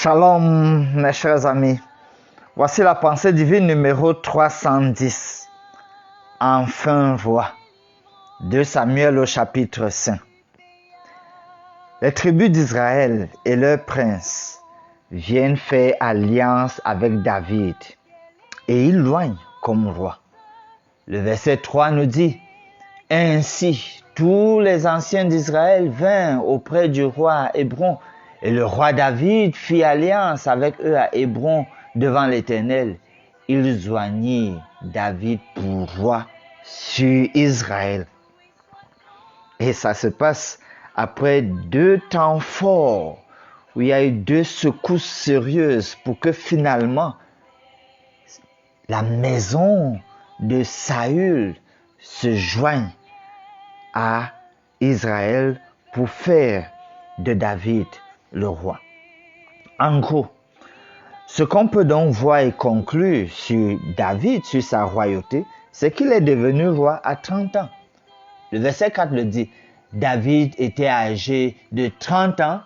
Shalom mes chers amis, voici la pensée divine numéro 310. Enfin roi, 2 Samuel au chapitre 5. Les tribus d'Israël et leurs princes viennent faire alliance avec David et ils loignent comme roi. Le verset 3 nous dit: ainsi tous les anciens d'Israël vinrent auprès du roi à Hébron. Et le roi David fit alliance avec eux à Hébron devant l'Éternel. Ils joignirent David pour roi sur Israël. Et ça se passe après 2 temps forts où il y a eu 2 secousses sérieuses pour que finalement la maison de Saül se joigne à Israël pour faire de David le roi. En gros, ce qu'on peut donc voir et conclure sur David, sur sa royauté, c'est qu'il est devenu roi à 30 ans. Le verset 4 le dit: David était âgé de 30 ans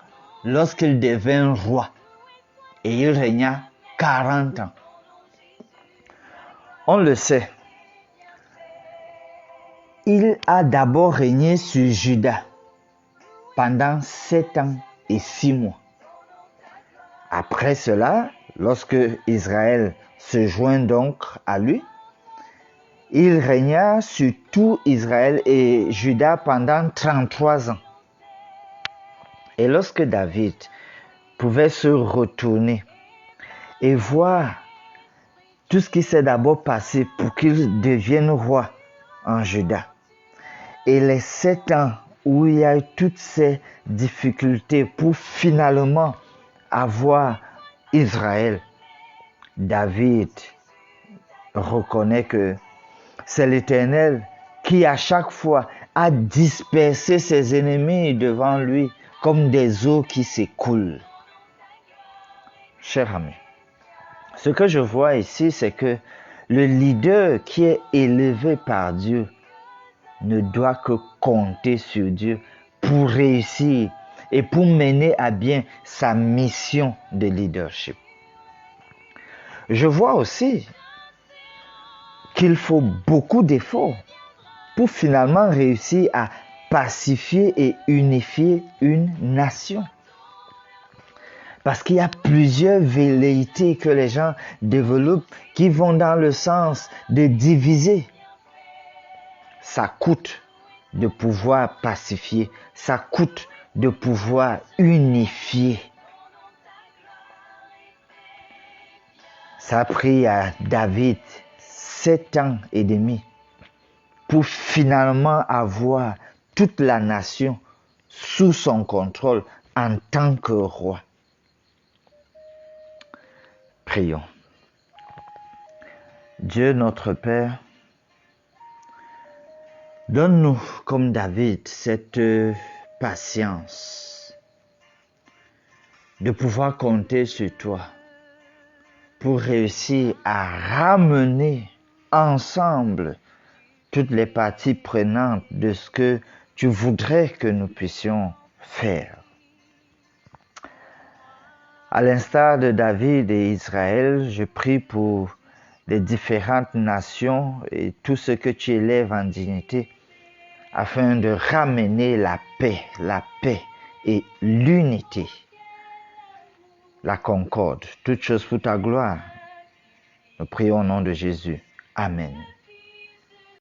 lorsqu'il devint roi et il régna 40 ans. On le sait, il a d'abord régné sur Juda pendant 7 ans et 6 mois. Après cela, lorsque Israël se joint donc à lui, il régna sur tout Israël et Juda pendant 33 ans. Et lorsque David pouvait se retourner et voir tout ce qui s'est d'abord passé pour qu'il devienne roi en Juda, et les 7 ans où il y a eu toutes ces difficultés pour finalement avoir Israël, David reconnaît que c'est l'Éternel qui à chaque fois a dispersé ses ennemis devant lui comme des eaux qui s'écoulent. Cher ami, ce que je vois ici, c'est que le leader qui est élevé par Dieu ne doit que compter sur Dieu pour réussir et pour mener à bien sa mission de leadership. Je vois aussi qu'il faut beaucoup d'efforts pour finalement réussir à pacifier et unifier une nation. Parce qu'il y a plusieurs velléités que les gens développent qui vont dans le sens de diviser. Ça coûte de pouvoir pacifier, ça coûte de pouvoir unifier. Ça a pris à David 7 ans et demi pour finalement avoir toute la nation sous son contrôle en tant que roi. Prions. Dieu notre Père, donne-nous comme David cette patience de pouvoir compter sur toi pour réussir à ramener ensemble toutes les parties prenantes de ce que tu voudrais que nous puissions faire. À l'instar de David et Israël, je prie pour les différentes nations et tout ce que tu élèves en dignité afin de ramener la paix et l'unité, la concorde, toutes choses pour ta gloire. Nous prions au nom de Jésus. Amen.